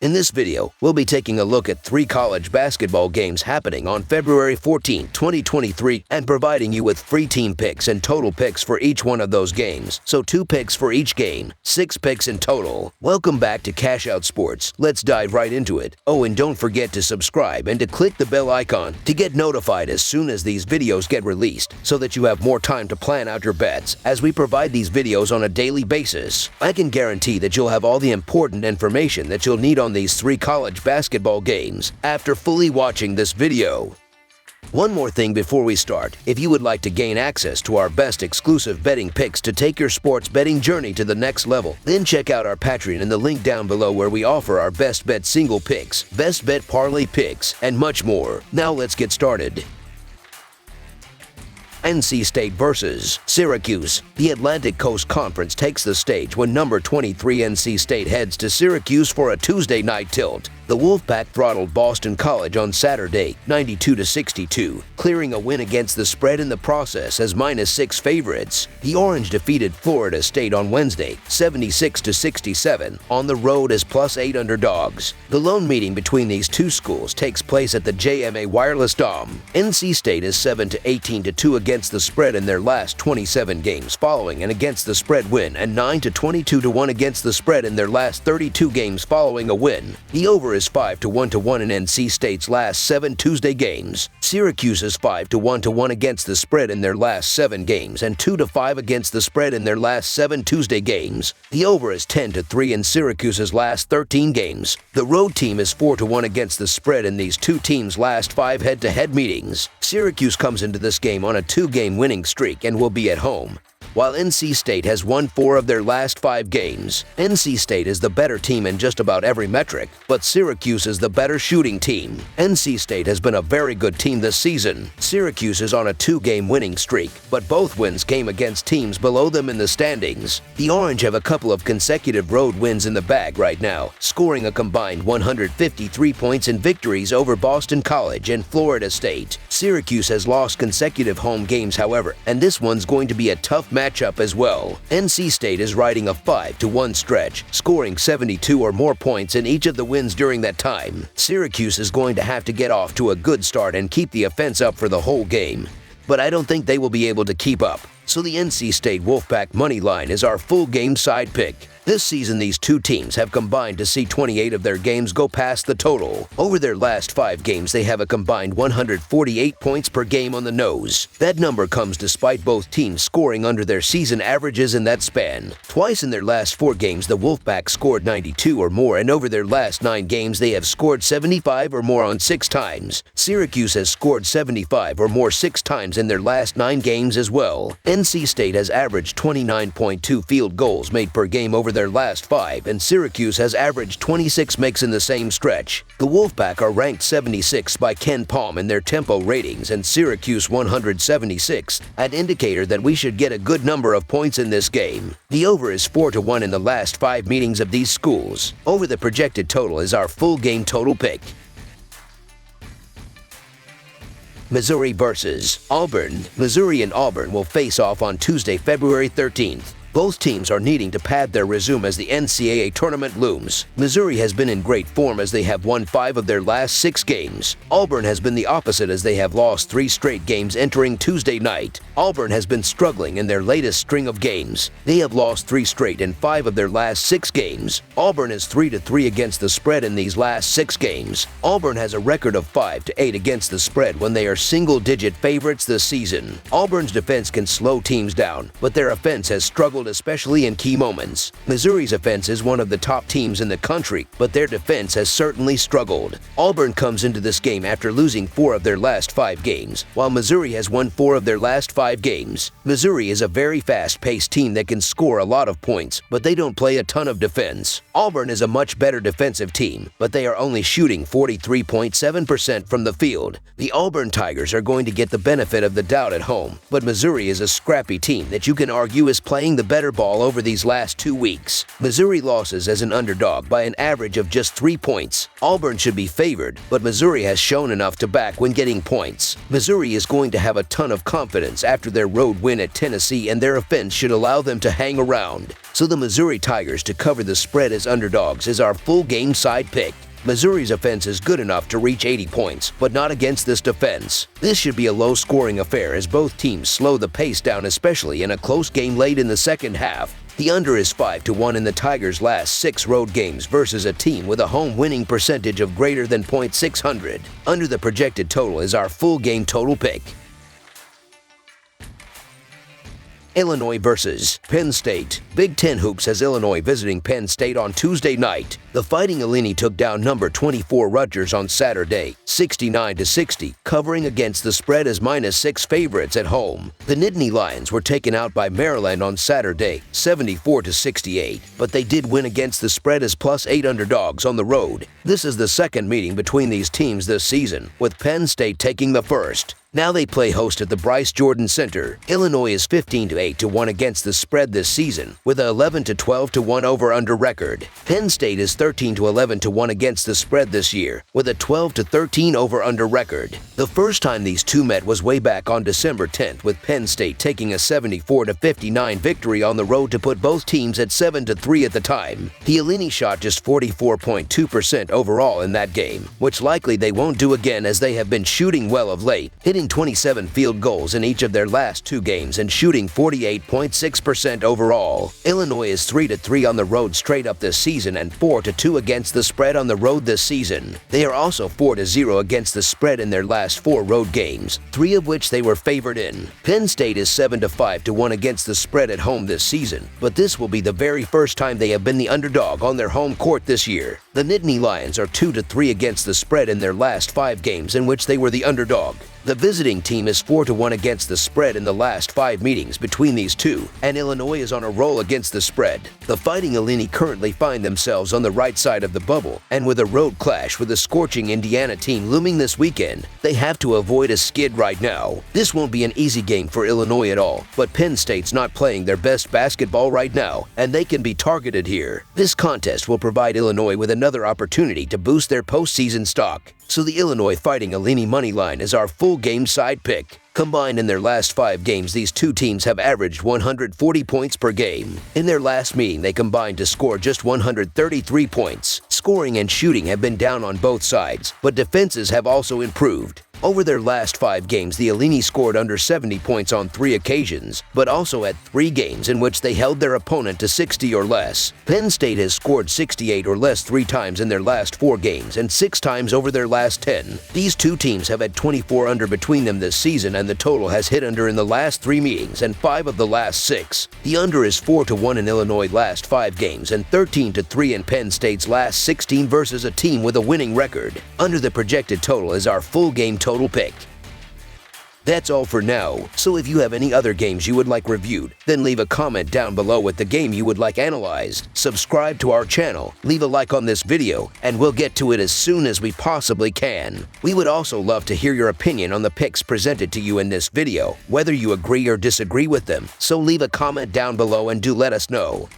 In this video, we'll be taking a look at 3 college basketball games happening on February 14, 2023 and providing you with free team picks and total picks for each one of those games. So 2 picks for each game, 6 picks in total. Welcome back to Cash Out Sports. Let's dive right into it. Oh, and don't forget to subscribe and to click the bell icon to get notified as soon as these videos get released so that you have more time to plan out your bets as we provide these videos on a daily basis. I can guarantee that you'll have all the important information that you'll need on these 3 college basketball games after fully watching this video. One more thing before we start. If you would like to gain access to our best exclusive betting picks to take your sports betting journey to the next level, then check out our Patreon in the link down below where we offer our best bet single picks, best bet parlay picks, and much more. Now let's get started. NC State versus Syracuse. The Atlantic Coast Conference takes the stage when number 23 NC State heads to Syracuse for a Tuesday night tilt. The Wolfpack throttled Boston College on Saturday, 92-62, clearing a win against the spread in the process as -6 favorites. The Orange defeated Florida State on Wednesday, 76-67, on the road as +8 underdogs. The lone meeting between these two schools takes place at the JMA Wireless Dome. NC State is 7-18-2 against the spread in their last 27 games following an against the spread win and 9-22-1 against the spread in their last 32 games following a win. The over is 5-1 in NC State's last 7 Tuesday games. Syracuse is 5-1 against the spread in their last 7 games and 2-5 against the spread in their last 7 Tuesday games. The over is 10-3 in Syracuse's last 13 games. The road team is 4-1 against the spread in these two teams' last 5 head-to-head meetings. Syracuse comes into this game on a 2-game winning streak and will be at home, while NC State has won 4 of their last 5 games. NC State is the better team in just about every metric, but Syracuse is the better shooting team. NC State has been a very good team this season. Syracuse is on a 2-game winning streak, but both wins came against teams below them in the standings. The Orange have a couple of consecutive road wins in the bag right now, scoring a combined 153 points in victories over Boston College and Florida State. Syracuse has lost consecutive home games, however, and this one's going to be a tough matchup as well. NC State is riding a 5-1 stretch, scoring 72 or more points in each of the wins during that time. Syracuse is going to have to get off to a good start and keep the offense up for the whole game, but I don't think they will be able to keep up. So the NC State Wolfpack money line is our full game side pick. This season, these two teams have combined to see 28 of their games go past the total. Over their last 5 games, they have a combined 148 points per game on the nose. That number comes despite both teams scoring under their season averages in that span. Twice in their last 4 games, the Wolfpack scored 92 or more, and over their last 9 games, they have scored 75 or more on 6 times. Syracuse has scored 75 or more 6 times in their last 9 games as well. NC State has averaged 29.2 field goals made per game over their last 5, and Syracuse has averaged 26 makes in the same stretch. The Wolfpack are ranked 76th by Ken Palm in their tempo ratings and Syracuse 176th, an indicator that we should get a good number of points in this game. The over is 4-1 in the last 5 meetings of these schools. Over the projected total is our full game total pick. Missouri versus Auburn. Missouri and Auburn will face off on Tuesday, February 13th. Both teams are needing to pad their resume as the NCAA tournament looms. Missouri has been in great form as they have won 5 of their last 6 games. Auburn has been the opposite as they have lost 3 straight games entering Tuesday night. Auburn has been struggling in their latest string of games. They have lost 3 straight in 5 of their last 6 games. Auburn is 3-3 against the spread in these last 6 games. Auburn has a record of 5-8 against the spread when they are single-digit favorites this season. Auburn's defense can slow teams down, but their offense has struggled especially in key moments. Missouri's offense is one of the top teams in the country, but their defense has certainly struggled. Auburn comes into this game after losing 4 of their last 5 games, while Missouri has won 4 of their last 5 games. Missouri is a very fast-paced team that can score a lot of points, but they don't play a ton of defense. Auburn is a much better defensive team, but they are only shooting 43.7% from the field. The Auburn Tigers are going to get the benefit of the doubt at home, but Missouri is a scrappy team that you can argue is playing the better ball over these last 2 weeks. Missouri losses as an underdog by an average of just 3 points. Auburn should be favored, but Missouri has shown enough to back when getting points. Missouri is going to have a ton of confidence after their road win at Tennessee, and their offense should allow them to hang around. So the Missouri Tigers to cover the spread as underdogs is our full game side pick. Missouri's offense is good enough to reach 80 points, but not against this defense. This should be a low-scoring affair as both teams slow the pace down, especially in a close game late in the second half. The under is 5-1 in the Tigers' last 6 road games versus a team with a home winning percentage of greater than .600. Under the projected total is our full game total pick. Illinois versus Penn State. Big Ten Hoops has Illinois visiting Penn State on Tuesday night. The Fighting Illini took down number 24 Rutgers on Saturday, 69-60, covering against the spread as -6 favorites at home. The Nittany Lions were taken out by Maryland on Saturday, 74-68, but they did win against the spread as +8 underdogs on the road. This is the second meeting between these teams this season, with Penn State taking the first. Now they play host at the Bryce Jordan Center. Illinois is 15-8-1 against the spread this season, with a 11-12-1 over-under record. Penn State is 13-11-1 against the spread this year, with a 12-13 over-under record. The first time these two met was way back on December 10th, with Penn State taking a 74-59 victory on the road to put both teams at 7-3 at the time. The Illini shot just 44.2% overall in that game, which likely they won't do again as they have been shooting well of late, hitting 27 field goals in each of their last 2 games and shooting 48.6% overall. Illinois is 3-3 on the road straight up this season and 4-2 against the spread on the road this season. They are also 4-0 against the spread in their last 4 road games, 3 of which they were favored in. Penn State is 7-5-1 against the spread at home this season, but this will be the very first time they have been the underdog on their home court this year. The Nittany Lions are 2-3 against the spread in their last 5 games in which they were the underdog. The visiting team is 4-1 against the spread in the last 5 meetings between these two, and Illinois is on a roll against the spread. The Fighting Illini currently find themselves on the right side of the bubble, and with a road clash with the scorching Indiana team looming this weekend, they have to avoid a skid right now. This won't be an easy game for Illinois at all, but Penn State's not playing their best basketball right now, and they can be targeted here. This contest will provide Illinois with another opportunity to boost their postseason stock. So the Illinois Fighting Illini money line is our full game side pick. Combined in their last 5 games, these two teams have averaged 140 points per game. In their last meeting, they combined to score just 133 points. Scoring and shooting have been down on both sides, but defenses have also improved. Over their last 5 games, the Illini scored under 70 points on 3 occasions, but also had 3 games in which they held their opponent to 60 or less. Penn State has scored 68 or less 3 times in their last 4 games and 6 times over their last 10. These two teams have had 24 under between them this season, and the total has hit under in the last 3 meetings and 5 of the last 6. The under is 4-1 in Illinois' last 5 games and 13-3 in Penn State's last 16 versus a team with a winning record. Under the projected total is our full game total pick. That's all for now, so if you have any other games you would like reviewed, then leave a comment down below with the game you would like analyzed. Subscribe to our channel, leave a like on this video, and we'll get to it as soon as we possibly can. We would also love to hear your opinion on the picks presented to you in this video, whether you agree or disagree with them, so leave a comment down below and do let us know.